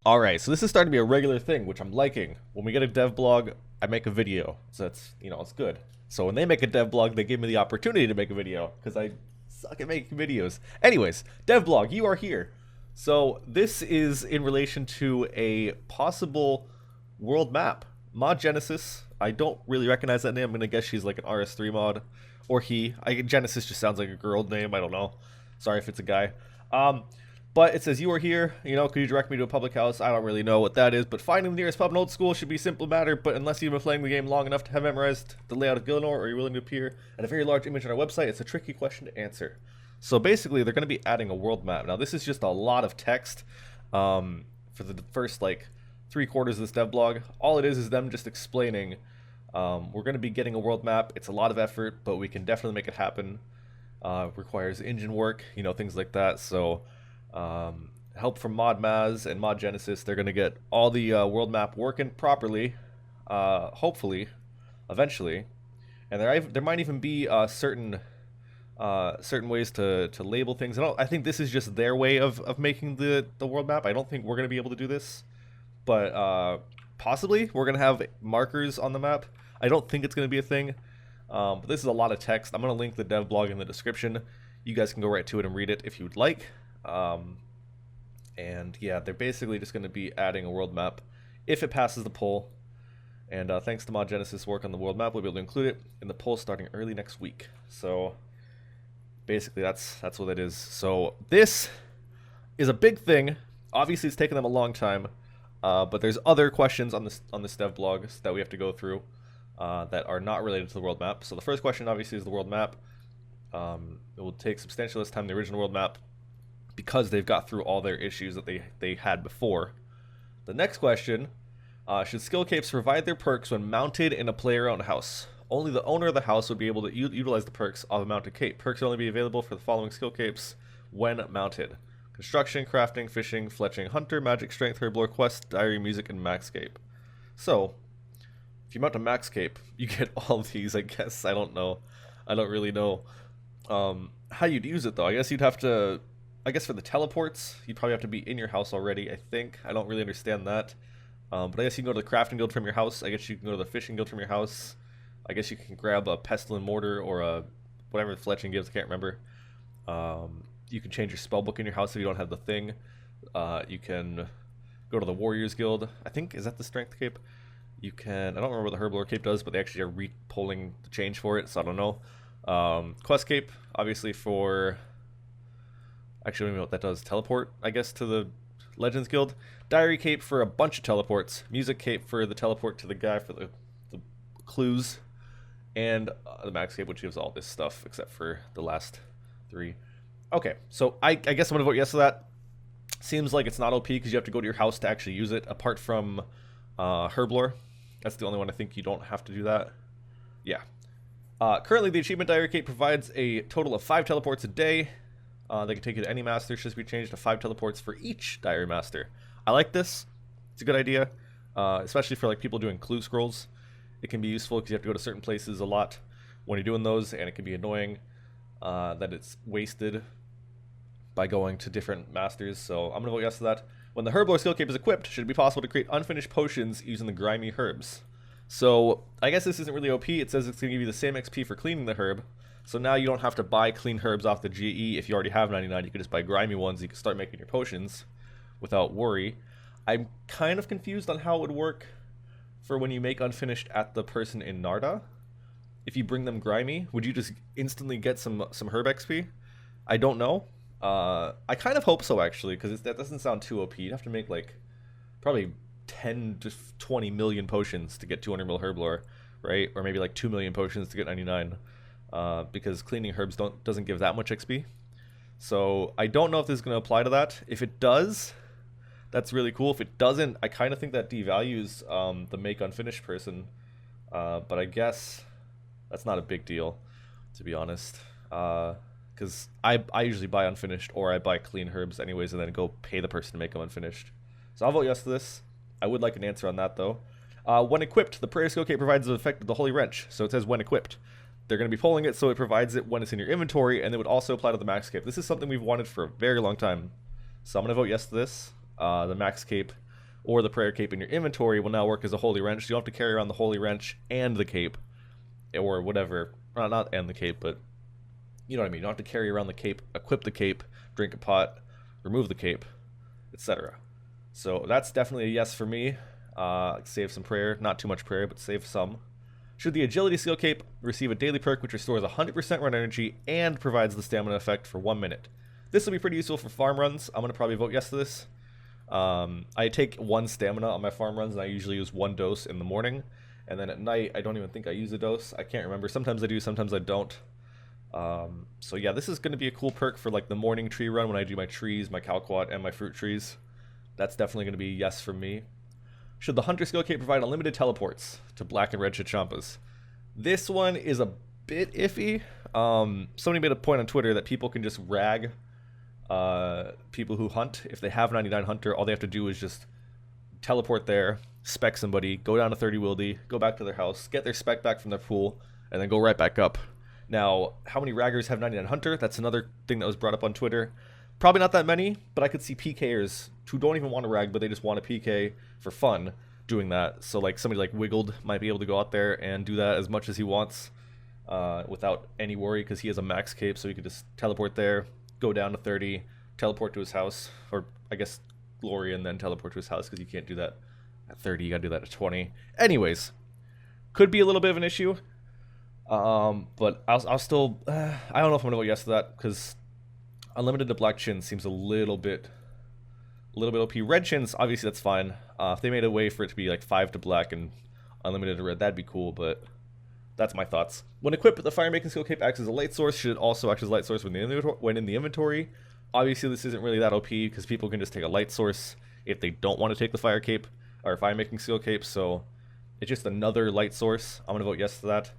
Alright, so this is starting to be a regular thing, which I'm liking. When we get a dev blog, I make a video. So that's, it's good. So when they make a dev blog, they give me the opportunity to make a video, because I suck at making videos. Anyways, dev blog, you are here. So this is in relation to a possible world map. Mod Genesis, I don't really recognize that name. I'm going to guess she's like an RS3 mod. Or he. Genesis just sounds like a girl name, I don't know. Sorry if it's a guy. But it says, you are here, could you direct me to a public house? I don't really know what that is, but finding the nearest pub in old school should be a simple matter, but unless you've been playing the game long enough to have memorized the layout of Gillinor, or you're willing to appear at a very large image on our website, it's a tricky question to answer. So basically, they're going to be adding a world map. Now, this is just a lot of text for the first, 3/4 of this dev blog. All it is them just explaining, we're going to be getting a world map. It's a lot of effort, but we can definitely make it happen. Requires engine work, things like that, so... help from Mod Maz and Mod Genesis. They're going to get all the world map working properly, hopefully, eventually. And there might even be certain ways to label things. I think this is just their way of making the world map. I don't think we're going to be able to do this, but possibly we're going to have markers on the map. I don't think it's going to be a thing, but this is a lot of text. I'm going to link the dev blog in the description. You guys can go right to it and read it if you would like. And yeah, they're basically just going to be adding a world map if it passes the poll. And thanks to Mod Genesis' work on the world map, we'll be able to include it in the poll starting early next week. So basically, that's what it is. So this is a big thing. Obviously, it's taken them a long time, but there's other questions on this dev blog that we have to go through that are not related to the world map. So the first question, obviously, is the world map. It will take substantially less time than the original world map, because they've got through all their issues that they had before. The next question, should skill capes provide their perks when mounted in a player-owned house? Only the owner of the house would be able to utilize the perks of a mounted cape. Perks will only be available for the following skill capes when mounted: construction, crafting, fishing, fletching, hunter, magic, strength, herblore, quest, diary, music, and max cape. So, if you mount a max cape, you get all of these, I guess. I don't know. I don't really know how you'd use it, though. I guess you'd have to... I guess for the teleports, you'd probably have to be in your house already, I think. I don't really understand that. But I guess you can go to the crafting guild from your house. I guess you can go to the fishing guild from your house. I guess you can grab a pestle and mortar or a whatever the fletching gives, I can't remember. You can change your spell book in your house if you don't have the thing. You can go to the warriors guild. I think, is that the strength cape? You can, I don't remember what the herblore cape does, but they actually are re-pulling the change for it, so I don't know. Quest cape, obviously for... Actually, I don't even know what that does. Teleport, I guess, to the Legends Guild. Diary cape for a bunch of teleports. Music cape for the teleport to the guy for the clues. And the max cape, which gives all this stuff, except for the last 3. Okay, so I guess I'm going to vote yes to that. Seems like it's not OP because you have to go to your house to actually use it, apart from Herblore. That's the only one I think you don't have to do that. Yeah. Currently, the achievement diary cape provides a total of 5 teleports a day. They can take you to any master. Should be changed to 5 teleports for each diary master. I like this. It's a good idea, especially for people doing clue scrolls. It can be useful because you have to go to certain places a lot when you're doing those, and it can be annoying that it's wasted by going to different masters. So I'm gonna vote yes to that. When the Herblore skill cape is equipped, should it be possible to create unfinished potions using the grimy herbs? So I guess this isn't really OP. It says it's gonna give you the same XP for cleaning the herb. So now you don't have to buy clean herbs off the GE. If you already have 99, you can just buy grimy ones. You can start making your potions without worry. I'm kind of confused on how it would work for when you make unfinished at the person in Narda. If you bring them grimy, would you just instantly get some herb XP? I don't know. I kind of hope so, actually, because that doesn't sound too OP. You'd have to make probably 10 to 20 million potions to get 200 mil herblore, right? Or maybe 2 million potions to get 99. Because cleaning herbs doesn't give that much XP. So I don't know if this is going to apply to that. If it does, that's really cool. If it doesn't, I kind of think that devalues the make unfinished person. But I guess that's not a big deal, to be honest. Because I usually buy unfinished, or I buy clean herbs anyways and then go pay the person to make them unfinished. So I'll vote yes to this. I would like an answer on that, though. When equipped, the prayer skill cape provides the effect of the Holy Wrench. So it says when equipped. They're going to be pulling it, so it provides it when it's in your inventory, and it would also apply to the max cape. This is something we've wanted for a very long time. So I'm going to vote yes to this. The max cape or the prayer cape in your inventory will now work as a holy wrench. So you don't have to carry around the holy wrench and the cape, or whatever. Not and the cape, but you know what I mean. You don't have to carry around the cape, equip the cape, drink a pot, remove the cape, etc. So that's definitely a yes for me. Save some prayer, not too much prayer, but save some. Should the agility skill cape receive a daily perk which restores 100% run energy and provides the stamina effect for 1 minute? This will be pretty useful for farm runs. I'm going to probably vote yes to this. I take 1 stamina on my farm runs, and I usually use 1 dose in the morning. And then at night, I don't even think I use a dose. I can't remember. Sometimes I do, sometimes I don't. So yeah, this is going to be a cool perk for like the morning tree run when I do my trees, my calquat, and my fruit trees. That's definitely going to be a yes from me. Should the Hunter skill cape provide unlimited teleports to black and red Chichampas? This one is a bit iffy. Somebody made a point on Twitter that people can just rag people who hunt. If they have 99 Hunter, all they have to do is just teleport there, spec somebody, go down to 30 wildy, go back to their house, get their spec back from their pool, and then go right back up. Now, how many raggers have 99 Hunter? That's another thing that was brought up on Twitter. Probably not that many, but I could see PKers who don't even want to rag, but they just want a PK for fun doing that. So like somebody like Wiggled might be able to go out there and do that as much as he wants without any worry, because he has a max cape, so he could just teleport there, go down to 30, teleport to his house, or I guess glory and then teleport to his house, because you can't do that at 30, you gotta do that at 20. Anyways, could be a little bit of an issue, but I'll still, I don't know if I'm gonna vote yes to that, because unlimited to black chin seems a little bit OP. Red chins, obviously that's fine. If they made a way for it to be like 5 to black and unlimited to red, that'd be cool, but that's my thoughts. When equipped, the fire making skill cape acts as a light source. Should it also act as a light source when in the inventory? Obviously this isn't really that OP, because people can just take a light source if they don't want to take the fire cape, or fire making skill cape, so it's just another light source. I'm gonna vote yes to that.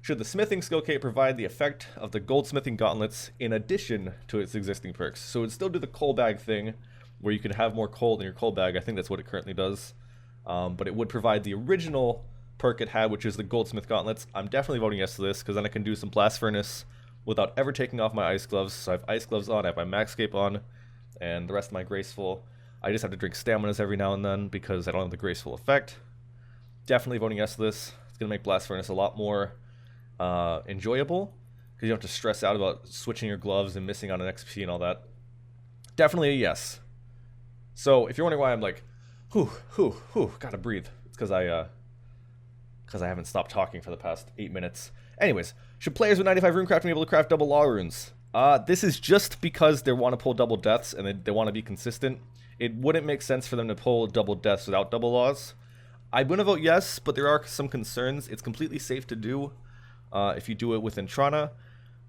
Should the smithing skill cape provide the effect of the goldsmithing gauntlets in addition to its existing perks? So it would still do the coal bag thing, where you can have more coal in your coal bag. I think that's what it currently does. But it would provide the original perk it had, which is the goldsmith gauntlets. I'm definitely voting yes to this, because then I can do some blast furnace without ever taking off my ice gloves. So I have ice gloves on, I have my max cape on, and the rest of my graceful. I just have to drink staminas every now and then because I don't have the graceful effect. Definitely voting yes to this. It's going to make blast furnace a lot more enjoyable, because you don't have to stress out about switching your gloves and missing on an XP and all that. Definitely a yes. So if you're wondering why I'm like, gotta breathe, it's because I haven't stopped talking for the past 8 minutes. Anyways, should players with 95 runecraft be able to craft double law runes? This is just because they want to pull double deaths and they want to be consistent. It wouldn't make sense for them to pull double deaths without double laws. I'm gonna vote yes, but there are some concerns. It's completely safe to do if you do it with Intrana.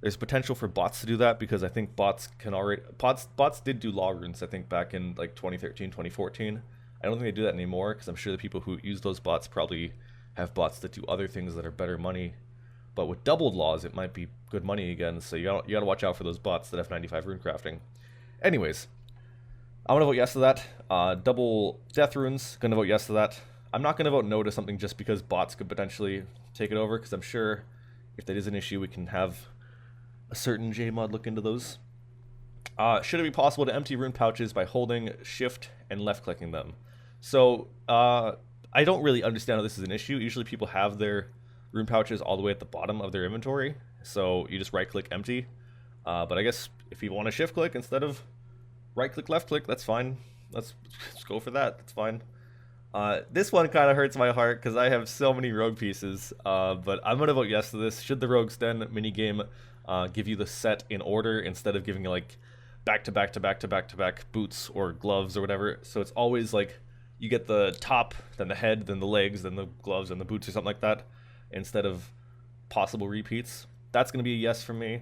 There's potential for bots to do that, because I think bots can already... Bots did do law runes, I think, back in like 2013, 2014. I don't think they do that anymore, because I'm sure the people who use those bots probably have bots that do other things that are better money. But with doubled laws, it might be good money again, so you gotta watch out for those bots that have 95 rune crafting. Anyways, I'm gonna vote yes to that. Double death runes, gonna vote yes to that. I'm not gonna vote no to something just because bots could potentially take it over, because I'm sure if that is an issue, we can have a certain JMod look into those. Should it be possible to empty rune pouches by holding shift and left clicking them? So I don't really understand how this is an issue. Usually people have their rune pouches all the way at the bottom of their inventory, so you just right click empty. But I guess if you want to shift click instead of right click left click, that's fine. Let's go for that. That's fine. This one kind of hurts my heart because I have so many rogue pieces, but I'm gonna vote yes to this. Should the Rogues Den minigame give you the set in order instead of giving you like back to back to back to back to back boots or gloves or whatever? So it's always like you get the top, then the head, then the legs, then the gloves and the boots or something like that, instead of possible repeats. That's gonna be a yes for me.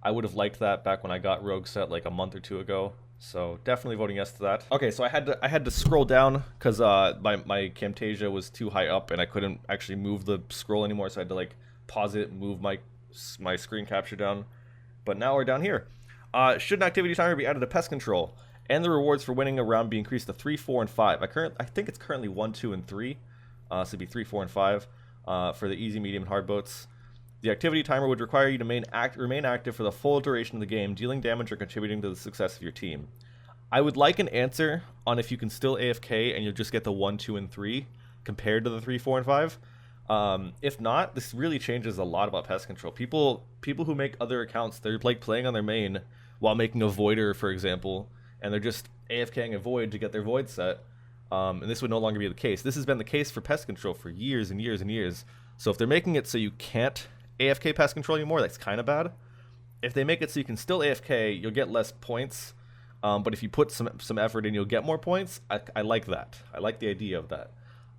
I would have liked that back when I got Rogue set like a month or two ago. So definitely voting yes to that. Okay, so I had to scroll down because my Camtasia was too high up and I couldn't actually move the scroll anymore, so I had to like pause it, move my screen capture down. But now we're down here. Should an activity timer be added to pest control and the rewards for winning a round be increased to 3, 4, and 5? I think it's currently 1, 2, and 3. So it'd be 3, 4, and 5 for the easy, medium, and hard boats. The activity timer would require you to remain active for the full duration of the game, dealing damage or contributing to the success of your team. I would like an answer on if you can still AFK and you'll just get the 1, 2, and 3 compared to the 3, 4, and 5. If not, this really changes a lot about pest control. People who make other accounts, they're like playing on their main while making a voider, for example, and they're just AFKing a void to get their void set. And this would no longer be the case. This has been the case for pest control for years and years and years. So if they're making it so you can't AFK pest control anymore, that's kind of bad. If they make it so you can still AFK, you'll get less points. But if you put some effort in, you'll get more points. I like that. I like the idea of that.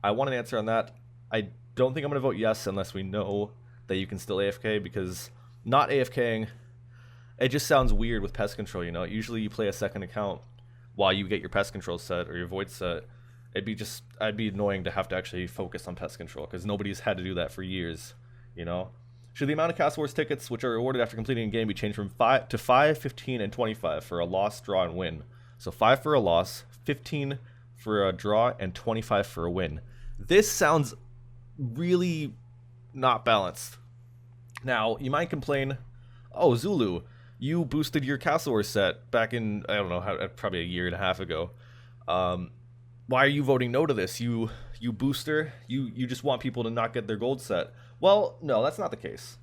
I want an answer on that. I don't think I'm going to vote yes unless we know that you can still AFK, because not AFKing, it just sounds weird with pest control, you know? Usually you play a second account while you get your pest control set or your void set. I'd be annoying to have to actually focus on pest control, because nobody's had to do that for years, you know? Should the amount of Castle Wars tickets which are rewarded after completing a game be changed from 5 to 5, 15, and 25 for a loss, draw, and win? So 5 for a loss, 15 for a draw, and 25 for a win. This sounds really not balanced. Now, you might complain, oh, Zulu, you boosted your Castle Wars set back in, I don't know, probably a year and a half ago. Why are you voting no to this? You booster, you just want people to not get their gold set. Well, no, that's not the case.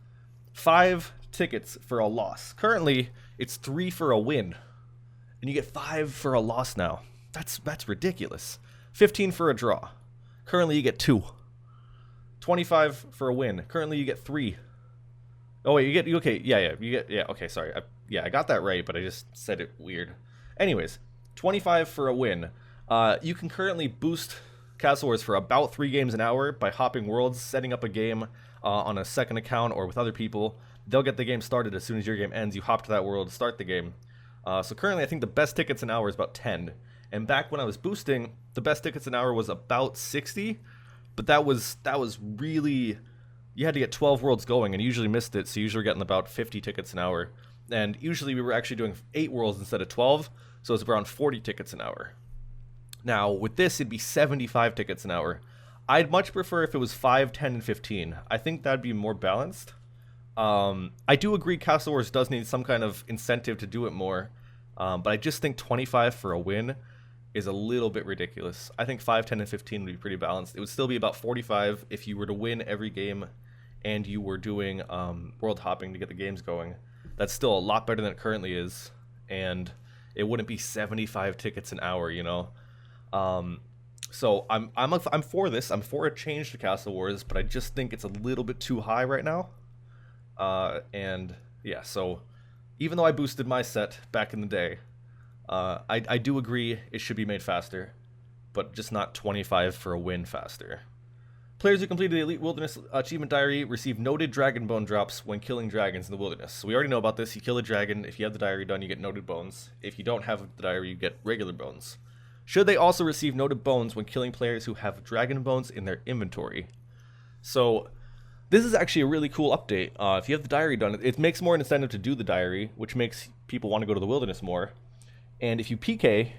5 tickets for a loss. Currently, it's 3 for a win, and you get 5 for a loss now. That's ridiculous. 15 for a draw. Currently, you get 2. 25 for a win. Currently, you get 3. Oh wait, you get okay, sorry. I got that right, but I just said it weird. Anyways, 25 for a win. You can currently boost Castle Wars for about 3 games an hour by hopping worlds, setting up a game on a second account or with other people. They'll get the game started as soon as your game ends. You hop to that world, start the game. So currently, I think the best tickets an hour is about 10. And back when I was boosting, the best tickets an hour was about 60. But that was really, you had to get 12 worlds going, and you usually missed it. So you usually were getting about 50 tickets an hour. And usually we were actually doing 8 worlds instead of 12. So it's around 40 tickets an hour. Now, with this, it'd be 75 tickets an hour. I'd much prefer if it was 5, 10, and 15. I think that'd be more balanced. I do agree Castle Wars does need some kind of incentive to do it more. But I just think 25 for a win is a little bit ridiculous. I think 5, 10, and 15 would be pretty balanced. It would still be about 45 if you were to win every game and you were doing world hopping to get the games going. That's still a lot better than it currently is. And it wouldn't be 75 tickets an hour, you know? So I'm for this. I'm for a change to Castle Wars, but I just think it's a little bit too high right now. And yeah, so even though I boosted my set back in the day, I do agree it should be made faster, but just not 25 for a win faster. Players who completed the Elite Wilderness Achievement Diary receive noted dragon bone drops when killing dragons in the wilderness. So we already know about this. You kill a dragon, if you have the diary done, you get noted bones. If you don't have the diary, you get regular bones. Should they also receive noted bones when killing players who have dragon bones in their inventory? So this is actually a really cool update. If you have the diary done, it makes more an incentive to do the diary, which makes people want to go to the wilderness more. And if you PK,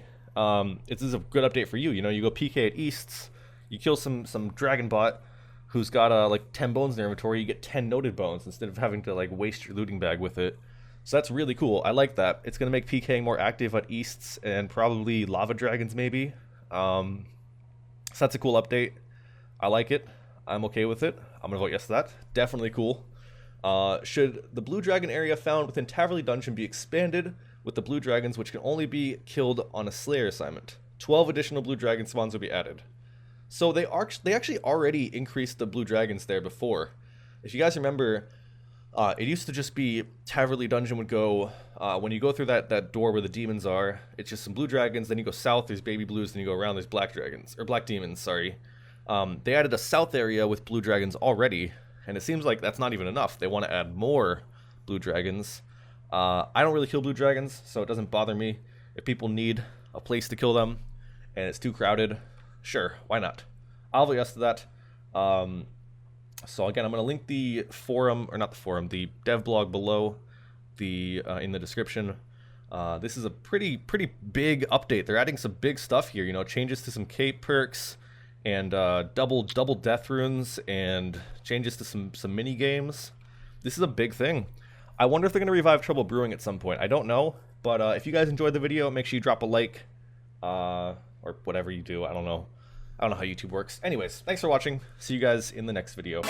this is a good update for you. You know, you go PK at Easts, you kill some dragon bot who's got like 10 bones in their inventory, you get 10 noted bones instead of having to like waste your looting bag with it. So that's really cool. I like that. It's going to make PKing more active at Easts and probably lava dragons maybe. So that's a cool update. I like it. I'm okay with it. I'm going to vote yes to that. Definitely cool. Should the blue dragon area found within Taverley Dungeon be expanded with the blue dragons, which can only be killed on a Slayer assignment? 12 additional blue dragon spawns will be added. So they actually already increased the blue dragons there before. If you guys remember, it used to just be Taverley Dungeon would go, when you go through that door where the demons are, it's just some blue dragons, then you go south, there's baby blues, then you go around, there's black dragons, or black demons, sorry. They added a south area with blue dragons already, and it seems like that's not even enough. They want to add more blue dragons. I don't really kill blue dragons, so it doesn't bother me. If people need a place to kill them, and it's too crowded, sure, why not? I'll vote yes to that. So again, I'm going to link the forum, or not the forum, the dev blog below in the description. This is a pretty big update. They're adding some big stuff here, you know, changes to some cape perks, and double death runes, and changes to some mini games. This is a big thing. I wonder if they're going to revive Trouble Brewing at some point. I don't know, but if you guys enjoyed the video, make sure you drop a like, or whatever you do. I don't know how YouTube works. Anyways, thanks for watching. See you guys in the next video.